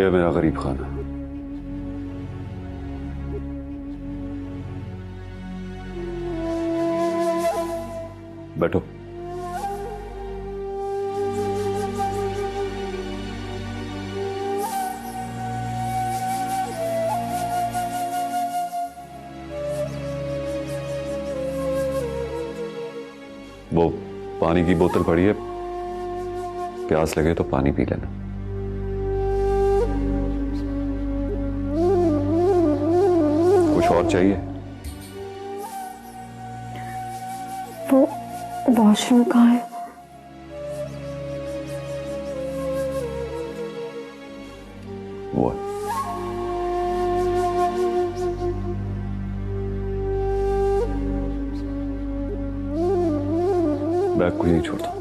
है मेरा गरीब खाना। बैठो। वो पानी की बोतल पड़ी है, प्यास लगे तो पानी पी लेना। कुछ और चाहिए? वो वॉशरूम कहाँ है? वो बैग को यहीं छोड़ दो।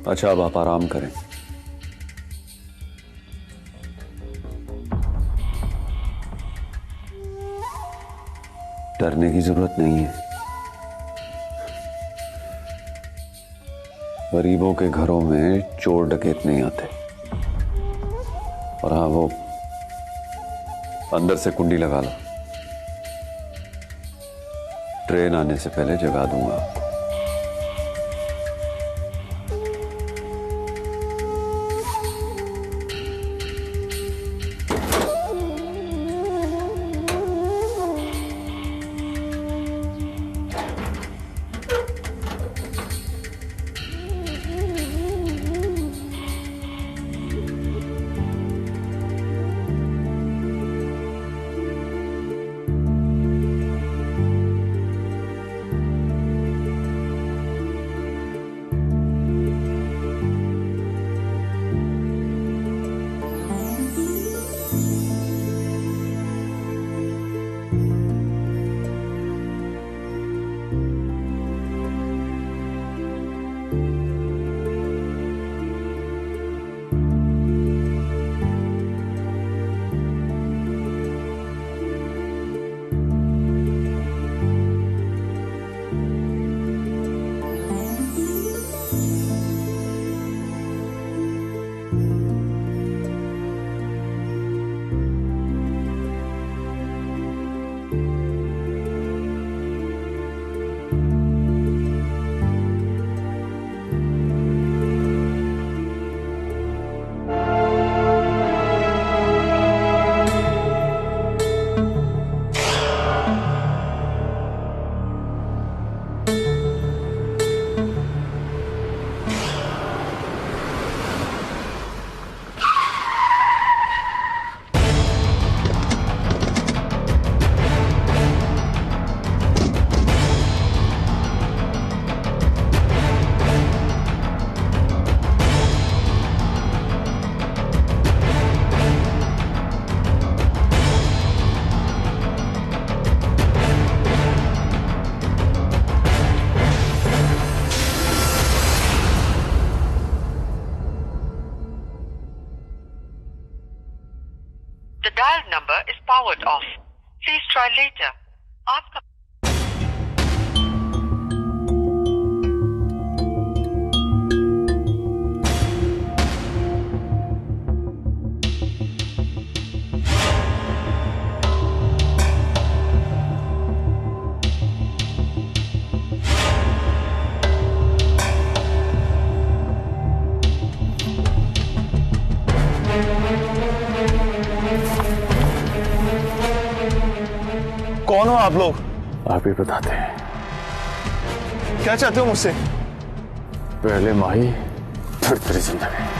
अच्छा, अब आप आराम करें। डरने की जरूरत नहीं है। गरीबों के घरों में चोर डकैत नहीं आते। और हाँ, वो अंदर से कुंडी लगा लो। ट्रेन आने से पहले जगा दूंगा। try later. आपका कौन हो आप लोग? आप ही बताते हैं। क्या चाहते हो मुझसे? पहले माही फिर तेरी जिंदगी।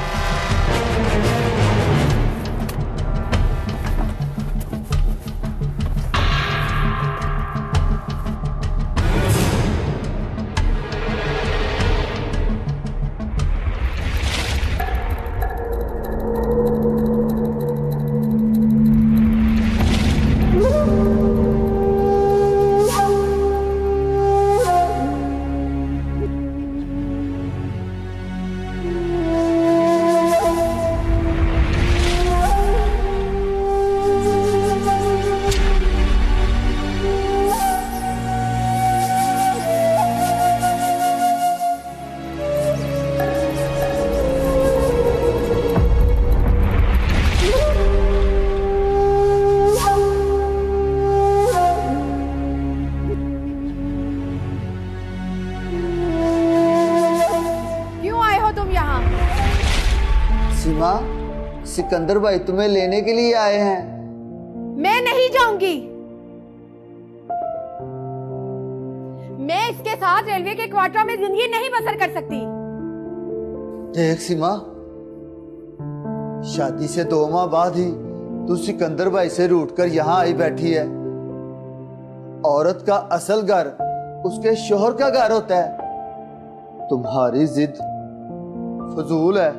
सीमा, सिकंदर भाई तुम्हें लेने के लिए आए हैं। मैं नहीं जाऊंगी। मैं इसके साथ रेलवे के क्वार्टर में जिंदगी नहीं बसर कर सकती। देख सीमा, शादी से 2 माह बाद ही तू सिकंदर भाई से रूठ कर यहाँ आई बैठी है। औरत का असल घर उसके शोहर का घर होता है। तुम्हारी जिद फजूल है।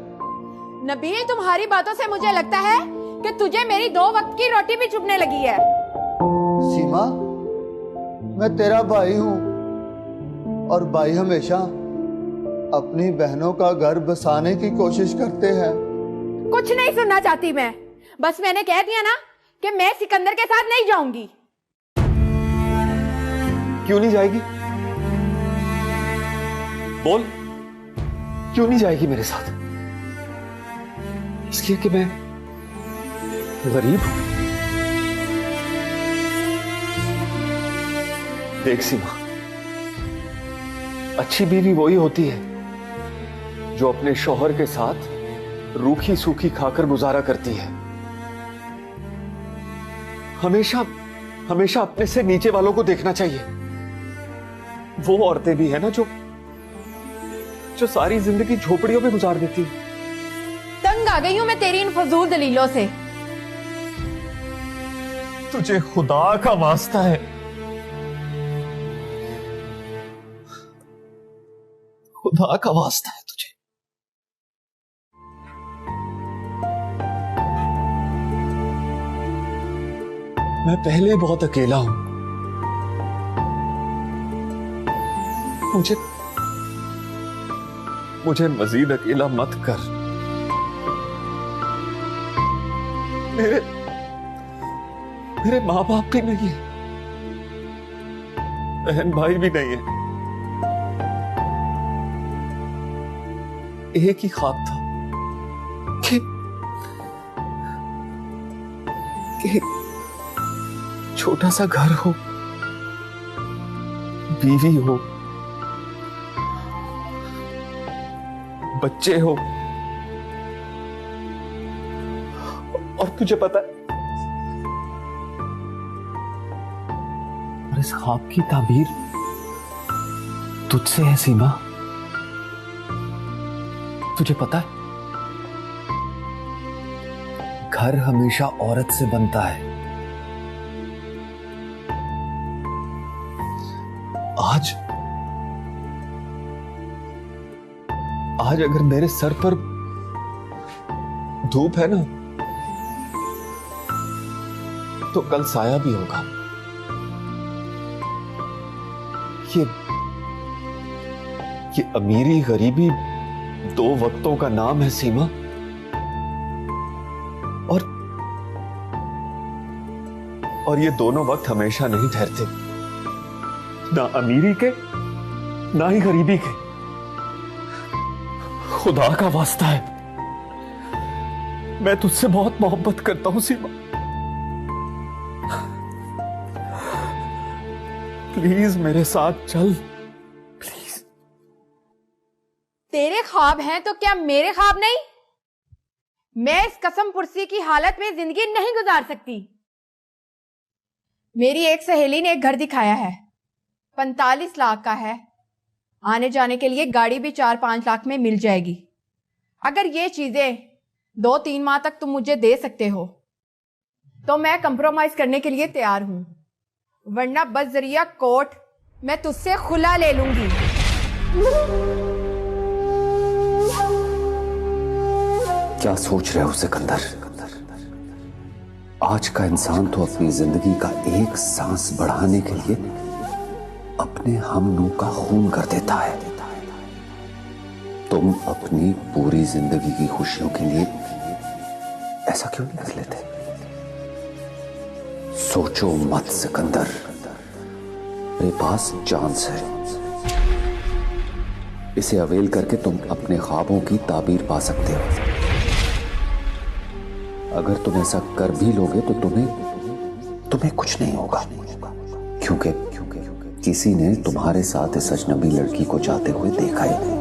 नबील, तुम्हारी बातों से मुझे लगता है कि तुझे मेरी 2 वक्त की रोटी भी चुभने लगी है। सीमा, मैं तेरा भाई हूं और भाई हमेशा अपनी बहनों का घर बसाने की कोशिश करते हैं। कुछ नहीं सुनना चाहती मैं। बस मैंने कह दिया ना कि मैं सिकंदर के साथ नहीं जाऊंगी। क्यों नहीं जाएगी? बोल, क्यों नहीं जाएगी मेरे साथ? इसलिए कि मैं गरीब हूं। देख सीमा, अच्छी बीवी वही होती है जो अपने शौहर के साथ रूखी सूखी खाकर गुजारा करती है। हमेशा हमेशा अपने से नीचे वालों को देखना चाहिए। वो औरतें भी है ना जो सारी जिंदगी झोपड़ियों में गुजार देती है। तंग आ गई हूं मैं तेरी इन फजूल दलीलों से। तुझे खुदा का वास्ता है, खुदा का वास्ता है तुझे। मैं पहले बहुत अकेला हूं। मुझे मजीद अकेला मत कर। मेरे माँ बाप भी नहीं है, बहन भाई भी नहीं है। एक ही ख्वाब था कि छोटा सा घर हो, बीवी हो, बच्चे हो। और तुझे पता है, और इस ख्वाब की ताबीर तुझसे है सीमा। तुझे पता है, घर हमेशा औरत से बनता है। आज अगर मेरे सर पर धूप है ना, तो कल साया भी होगा। ये अमीरी गरीबी 2 वक्तों का नाम है सीमा। और ये दोनों वक्त हमेशा नहीं ठहरते, ना अमीरी के ना ही गरीबी के। खुदा का वास्ता है, मैं तुझसे बहुत मोहब्बत करता हूं सीमा। प्लीज मेरे साथ चल, प्लीज। तेरे ख्वाब हैं तो क्या मेरे ख्वाब नहीं? मैं इस कसम पुरसी की हालत में जिंदगी नहीं गुजार सकती। मेरी एक सहेली ने एक घर दिखाया है, 45 लाख का है। आने जाने के लिए गाड़ी भी 4-5 लाख में मिल जाएगी। अगर ये चीजें 2-3 माह तक तुम मुझे दे सकते हो तो मैं कंप्रोमाइज करने के लिए तैयार हूं, वरना बजरिया कोर्ट मैं तुझसे खुला ले लूंगी। क्या सोच रहे हो सिकंदर? आज का इंसान तो अपनी जिंदगी का एक सांस बढ़ाने के लिए अपने हमनों का खून कर देता है। तुम अपनी पूरी जिंदगी की खुशियों के लिए ऐसा क्यों नहीं कर लेते? सोचो मत सिकंदर, मेरे पास चांस है। इसे अवेल करके तुम अपने ख्वाबों की ताबीर पा सकते हो। अगर तुम ऐसा कर भी लोगे तो तुम्हें कुछ नहीं होगा, क्योंकि किसी ने तुम्हारे साथ इस अजनबी लड़की को जाते हुए देखा ही नहीं।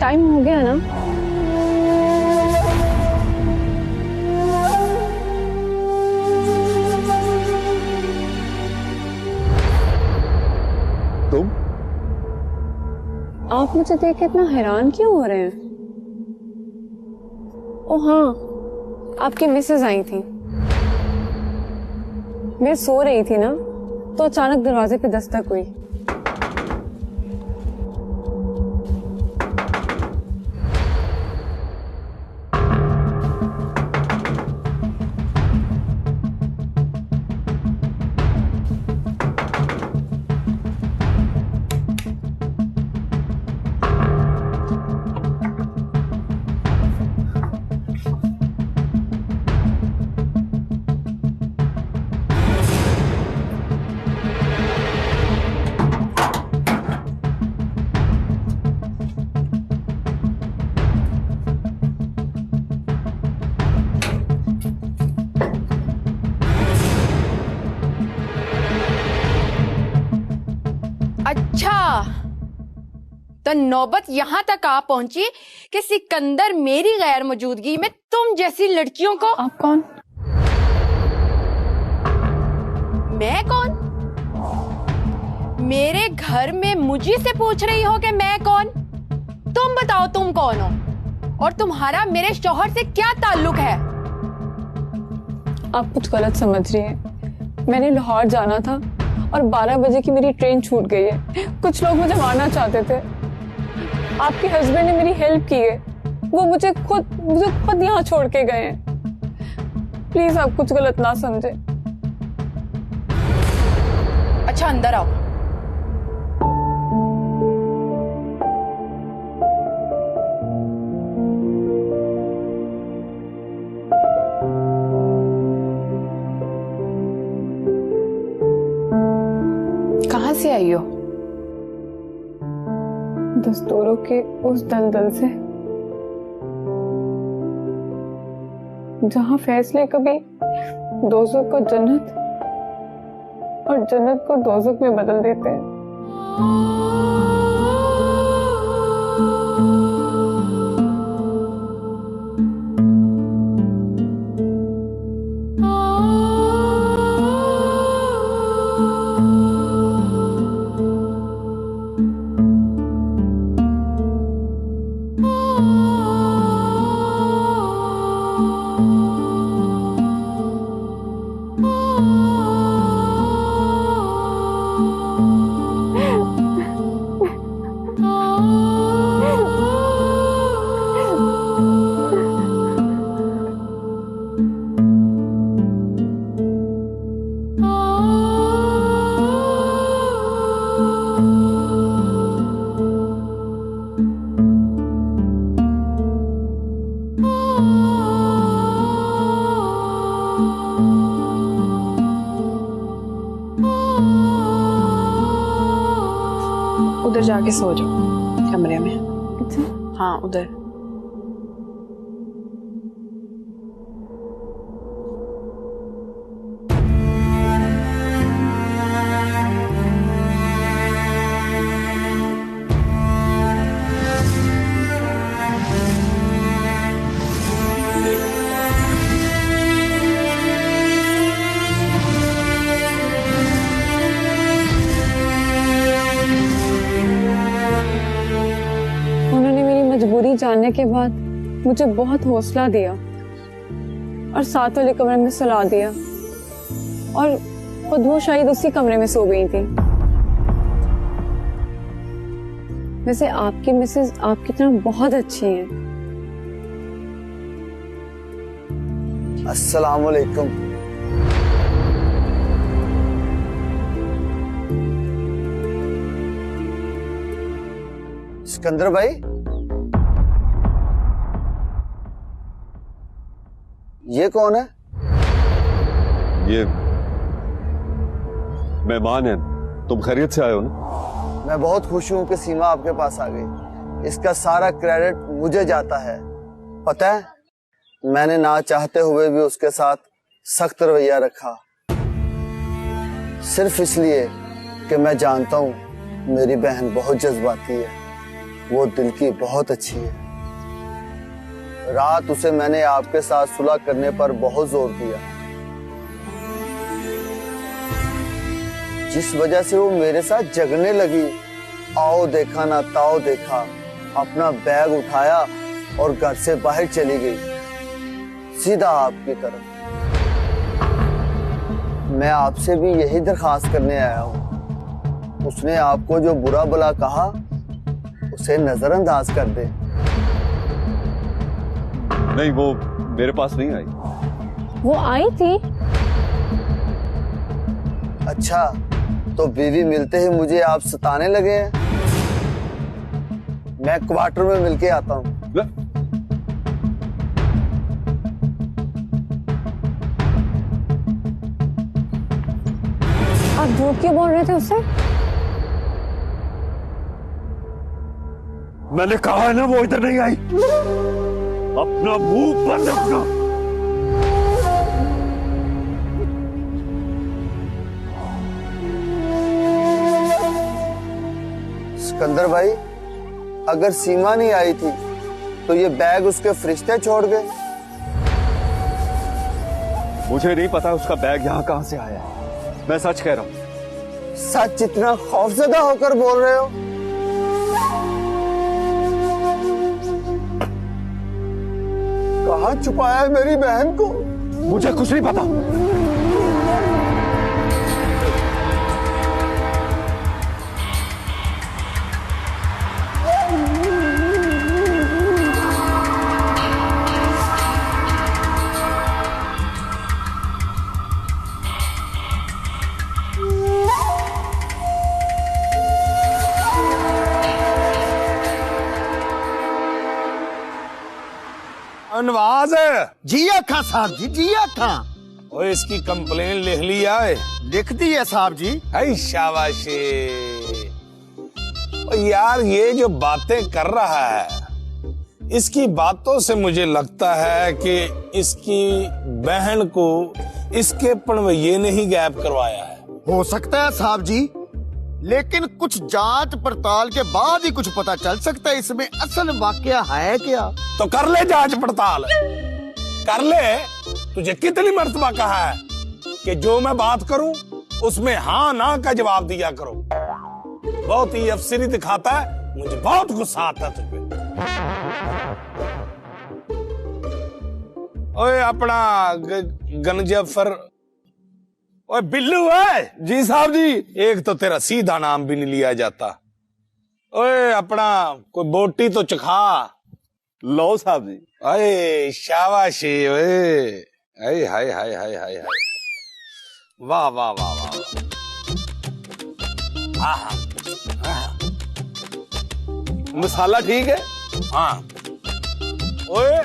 टाइम हो गया ना। तुम आप मुझे देख के इतना हैरान क्यों हो रहे हैं? ओ हाँ, आपकी मिसेज आई थी। मैं सो रही थी ना, तो अचानक दरवाजे पे दस्तक हुई। अच्छा, तो नौबत यहां तक आ पहुंची कि सिकंदर मेरी गैर मौजूदगी में तुम जैसी लड़कियों को। आप कौन? मैं कौन? मेरे घर में मुझे से पूछ रही हो कि मैं कौन? तुम बताओ तुम कौन हो और तुम्हारा मेरे शौहर से क्या ताल्लुक है? आप कुछ गलत समझ रही हैं। मैंने लाहौर जाना था और 12 बजे की मेरी ट्रेन छूट गई है। कुछ लोग मुझे मारना चाहते थे। आपके हस्बैंड ने मेरी हेल्प की है। वो मुझे खुद यहाँ छोड़ के गए हैं। प्लीज आप कुछ गलत ना समझे। अच्छा, अंदर आओ। कहां से आई हो? दस्तूरों के उस दलदल से जहां फैसले कभी दोज़ख को जन्नत और जन्नत को दोज़ख में बदल देते हैं। उधर जाके सो जाओ कमरे में। हाँ, उधर। मजबूरी जानने के बाद मुझे बहुत हौसला दिया और साथ वाले कमरे में सुला दिया और खुद वो शायद उसी कमरे में सो गई थी। वैसे आपकी मिसेज आपकी तरह बहुत अच्छी हैं। अस्सलाम वालेकुम। सिकंदर भाई, ये कौन है? ये मेहमान है। तुम खैरियत से आए हो ना? मैं बहुत खुश हूं कि सीमा आपके पास आ गई। इसका सारा क्रेडिट मुझे जाता है। पता है, मैंने ना चाहते हुए भी उसके साथ सख्त रवैया रखा, सिर्फ इसलिए कि मैं जानता हूं मेरी बहन बहुत जज्बाती है। वो दिल की बहुत अच्छी है। रात उसे मैंने आपके साथ सुलह करने पर बहुत जोर दिया, जिस वजह से वो मेरे साथ जगने लगी। आओ देखा ना ताओ देखा, अपना बैग उठाया और घर से बाहर चली गई, सीधा आपकी तरफ। मैं आपसे भी यही दरखास्त करने आया हूँ, उसने आपको जो बुरा भला कहा उसे नजरअंदाज कर दे। नहीं, वो मेरे पास नहीं आई। वो आई थी। अच्छा, तो बीवी मिलते ही मुझे आप सताने लगे हैं। मैं क्वार्टर में मिलके आता हूँ। आप झूठ क्यों बोल रहे थे उससे? मैंने कहा है ना वो इधर नहीं आई। अपना मुंह बंद रखना। सिकंदर भाई, अगर सीमा नहीं आई थी तो ये बैग उसके फरिश्ते छोड़ गए। मुझे नहीं पता उसका बैग यहाँ कहां से आया है। मैं सच कह रहा हूं। सच इतना खौफजदा होकर बोल रहे हो? कहां छुपाया है मेरी बहन को? मुझे कुछ नहीं पता। नवाज जी आखा साहब जी, जी आखा। और इसकी कंप्लेन लिख ली आए? लिख दी है साहब जी। है शाबाशी। यार ये जो बातें कर रहा है, इसकी बातों से मुझे लगता है कि इसकी बहन को इसके पनवैये ने ही गायब करवाया है। हो सकता है साहब जी, लेकिन कुछ जांच पड़ताल के बाद ही कुछ पता चल सकता है इसमें असल वाकया है क्या। तो कर ले जांच पड़ताल, कर ले। तुझे कितनी मर्तबा कहा है कि जो मैं बात करूं उसमें हाँ ना का जवाब दिया करो। बहुत ही अफसरी दिखाता है, मुझे बहुत गुस्सा आता है तुझ पे। ओए अपना गनजफर, ओए बिल्लू है। जी साहब जी। एक तो तेरा सीधा नाम भी नहीं लिया जाता। ओए अपना कोई बोटी तो चखा। लो साहब जी। अरे शाबाशी। ओए हाय हाय हाय हाय हाय हाय, वाह वाह वाह वाह। आहा, आहा। मसाला ठीक है? हाँ। ओए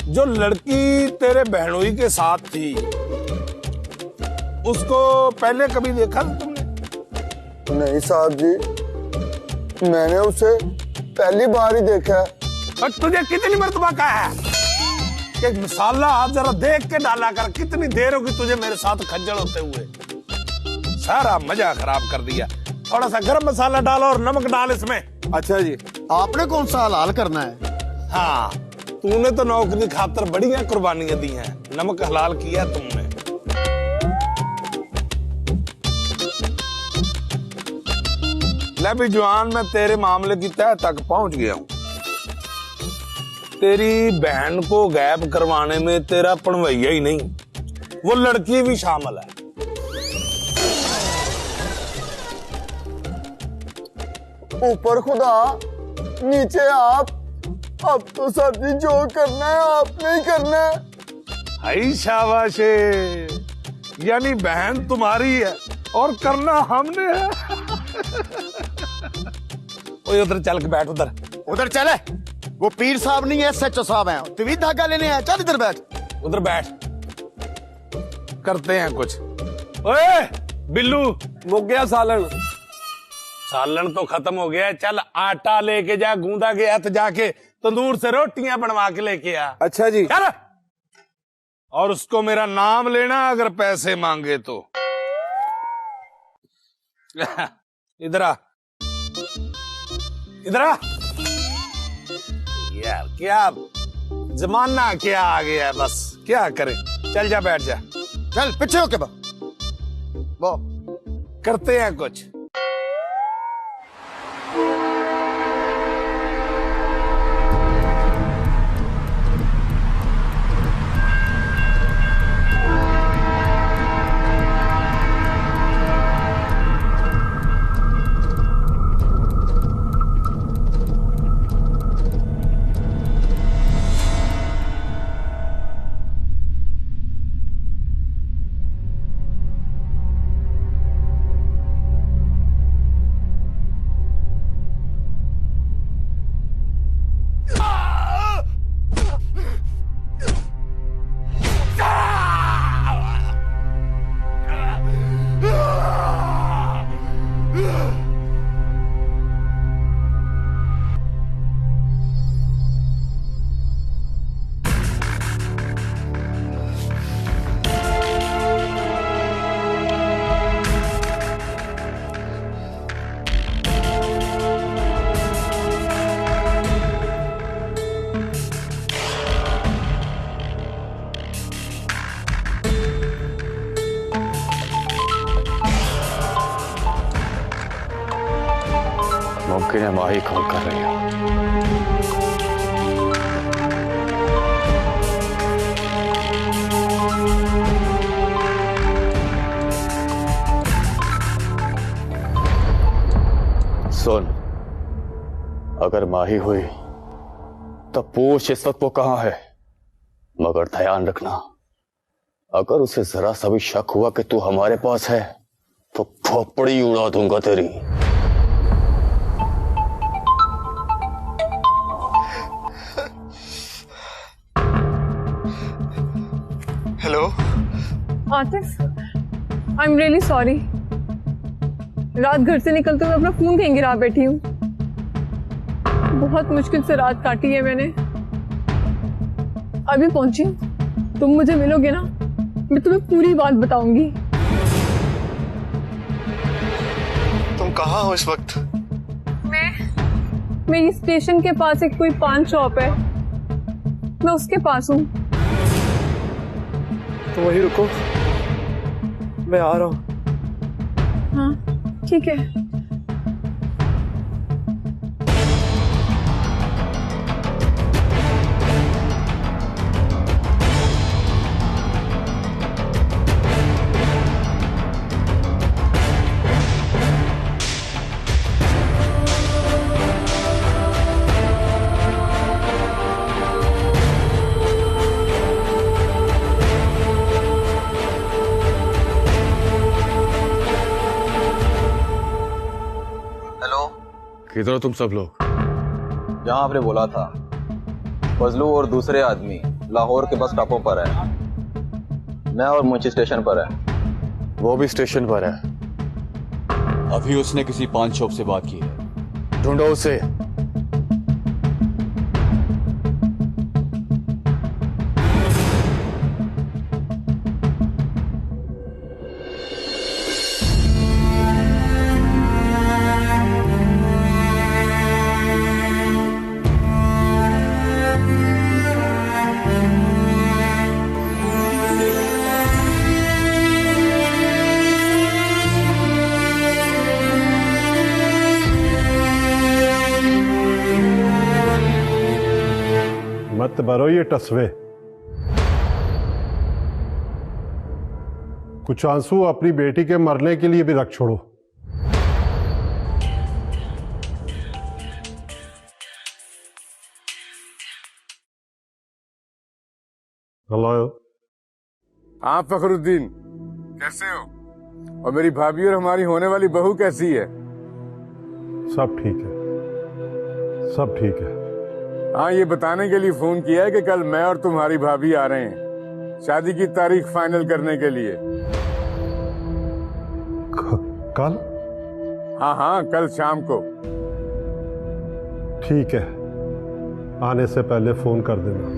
जो लड़की तेरे बहनोई के साथ थी उसको पहले कभी देखा था तुमने? नहीं साहब जी, मैंने उसे पहली बार ही देखा है। और तुझे कितनी मर्तबा कहा है कि मसाला जरा देख के डाला कर। कितनी देर होगी तुझे मेरे साथ खज्जल होते हुए। सारा मजा खराब कर दिया। थोड़ा सा गरम मसाला डालो और नमक डाल इसमें। अच्छा जी, आपने कौन सा हलाल करना है? हाँ, तूने तो नौकरी खातर बढ़िया कुर्बानियां दी हैं, नमक हलाल किया तुमने। ले भी जवान, मैं तेरे मामले की तह तक पहुंच गया हूं। तेरी बहन को गायब करवाने में तेरा पनवैया ही नहीं, वो लड़की भी शामिल है। ऊपर खुदा नीचे आप। अब तो सर जी जो करना है आपने ही करना है। हाय शाबाशे, यानी बहन तुम्हारी है और करना हमने है। ओए उधर चल के बैठ। उधर उधर चले, वो पीर साहब नहीं है, सच्चो साहब है। तू भी धागा लेने आया, चल इधर बैठ। उधर बैठ, करते हैं कुछ। ओए बिल्लू, वो गया सालन। सालन तो खत्म हो गया। चल आटा लेके जा, गूंदा गया तो जाके तंदूर से रोटियां बनवा के लेके आ। अच्छा जी। चल, और उसको मेरा नाम लेना अगर पैसे मांगे तो। इधर आ। इधर आ। यार क्या जमाना क्या आ गया है, बस क्या करें। चल जा बैठ जा। चल पीछे होके वो करते हैं कुछ। मुमकिन है माही कॉल कर रही हो। सुन, अगर माही हुई तो पूछ इस वक्त वो कहां है, मगर ध्यान रखना अगर उसे जरा सा भी शक हुआ कि तू हमारे पास है तो खोपड़ी उड़ा दूंगा तेरी। Hello Atif, I am really sorry. रात घर से निकलते हुए अपना फोन कहीं गिरा बैठी हूँ। बहुत मुश्किल से रात काटी है मैंने। अभी पहुंची हूँ। तुम मुझे मिलोगे ना, मैं तुम्हें पूरी बात बताऊंगी। तुम कहाँ हो इस वक्त? मेरी स्टेशन के पास एक कोई पान शॉप है, मैं उसके पास हूँ। तो वहीं रुको, मैं आ रहा हूँ। हाँ ठीक है। किधर हो तुम सब लोग? जहां आपने बोला था, फजलू और दूसरे आदमी लाहौर के बस स्टॉपों पर है। मैं और मुंशी स्टेशन पर है। वो भी स्टेशन पर है। अभी उसने किसी पान शॉप से बात की है। ढूंढो उसे। मत भरो ये टसवे। कुछ आंसू अपनी बेटी के मरने के लिए भी रख छोड़ो। हेलो। हाँ फखरुद्दीन, कैसे हो? और मेरी भाभी और हमारी होने वाली बहू कैसी है? सब ठीक है, सब ठीक है। हाँ, ये बताने के लिए फोन किया है कि कल मैं और तुम्हारी भाभी आ रहे हैं शादी की तारीख फाइनल करने के लिए। कल? हाँ हाँ, कल शाम को। ठीक है, आने से पहले फोन कर देना।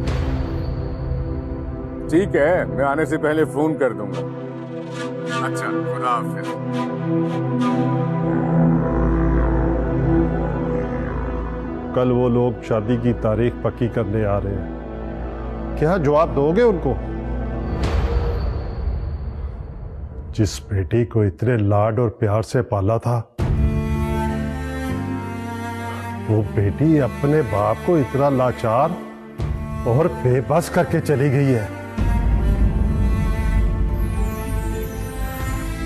ठीक है, मैं आने से पहले फोन कर दूंगा। अच्छा, खुदा हाफिज। कल वो लोग शादी की तारीख पक्की करने आ रहे हैं। क्या जवाब दोगे उनको? जिस बेटी को इतने लाड और प्यार से पाला था, वो बेटी अपने बाप को इतना लाचार और बेबस करके चली गई है।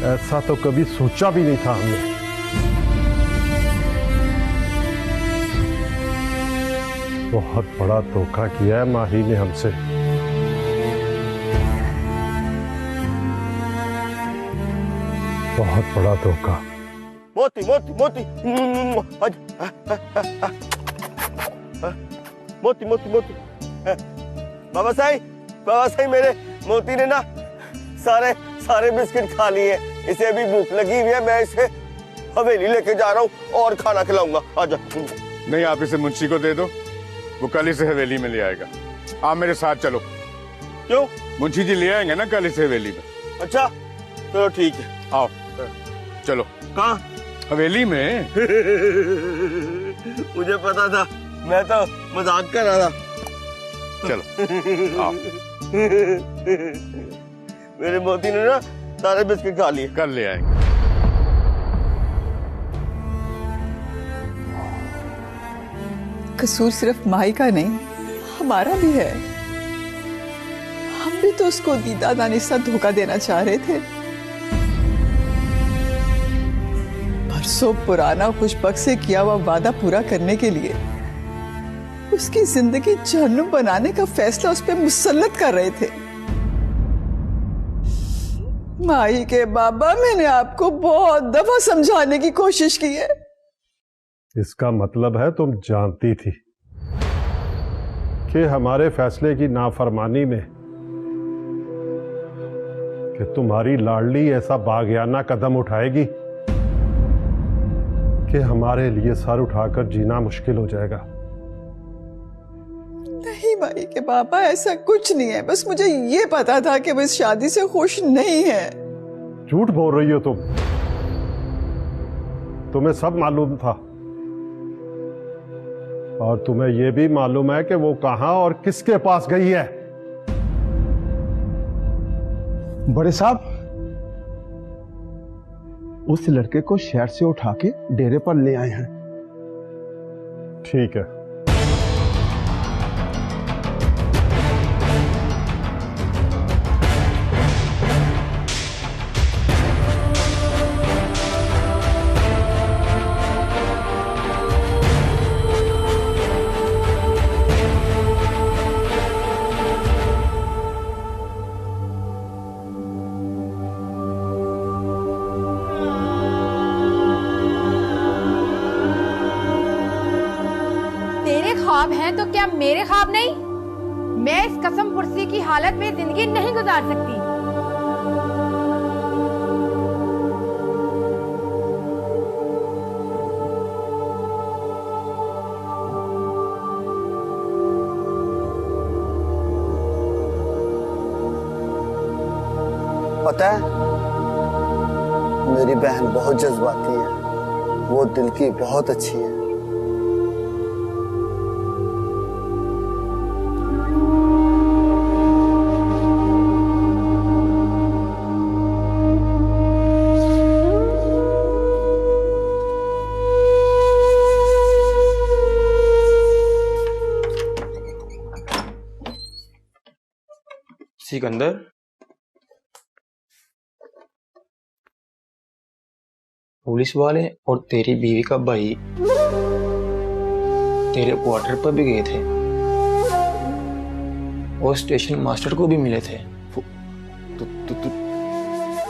ऐसा तो कभी सोचा भी नहीं था हमने। बहुत बड़ा धोखा किया है माही ने हमसे। बहुत बड़ा धोखा। मोती मोती मोती मोती मोती मोती बाबा साई मेरे मोती ने ना सारे सारे बिस्किट खा लिए। इसे अभी भूख लगी हुई है, मैं इसे हवेली लेके जा रहा हूँ और खाना खिलाऊंगा। आजा। नहीं, आप इसे मुंशी को दे दो, वो कल इसे हवेली में ले आएगा। आप मेरे साथ चलो। क्यों? मुंशी जी ले आएंगे ना कल इसे हवेली में। अच्छा चलो ठीक है, आओ चलो। कहाँ? हवेली में। मुझे पता था, मैं तो मजाक कर रहा था। चलो आओ। मेरे मोती ने ना सारे बिस्किट खा लिए। कल ले आएंगे। कसूर सिर्फ माही का नहीं, हमारा भी है। हम भी तो उसको दीदा दानिस्ता धोखा देना चाह रहे थे। बरसों पुराना खुशबक से किया हुआ वादा पूरा करने के लिए उसकी जिंदगी जहन्नुम बनाने का फैसला उस पर मुसल्लत कर रहे थे। माही के बाबा, मैंने आपको बहुत दफा समझाने की कोशिश की है। इसका मतलब है तुम जानती थी कि हमारे फैसले की नाफरमानी में कि तुम्हारी लाडली ऐसा बागियाना कदम उठाएगी कि हमारे लिए सर उठाकर जीना मुश्किल हो जाएगा। नहीं माही के बाबा, ऐसा कुछ नहीं है। बस मुझे ये पता था कि वो इस शादी से खुश नहीं है। झूठ बोल रही हो तुम। तुम्हें सब मालूम था और तुम्हें यह भी मालूम है कि वो कहां और किसके पास गई है। बड़े साहब, उस लड़के को शहर से उठा के डेरे पर ले आए हैं। ठीक है। ख्वाब हैं तो क्या मेरे ख्वाब नहीं? मैं इस कसम पुरसी की हालत में जिंदगी नहीं गुजार सकती। पता है, मेरी बहन बहुत जज्बाती है, वो दिल की बहुत अच्छी है। सिकंदर, पुलिस वाले और तेरी बीवी का भाई तेरे क्वार्टर पर भी गए थे और स्टेशन मास्टर को भी मिले थे।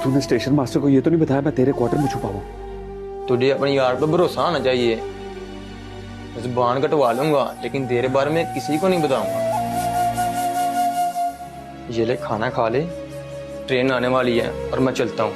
तूने स्टेशन मास्टर को ये तो नहीं बताया मैं तेरे क्वार्टर में छुपा हूं? तुझे अपने यार पर भरोसा आना चाहिए। जुबान कटवा लूंगा लेकिन तेरे बारे में किसी को नहीं बताऊंगा। ये ले, खाना खा ले, ट्रेन आने वाली है और मैं चलता हूँ।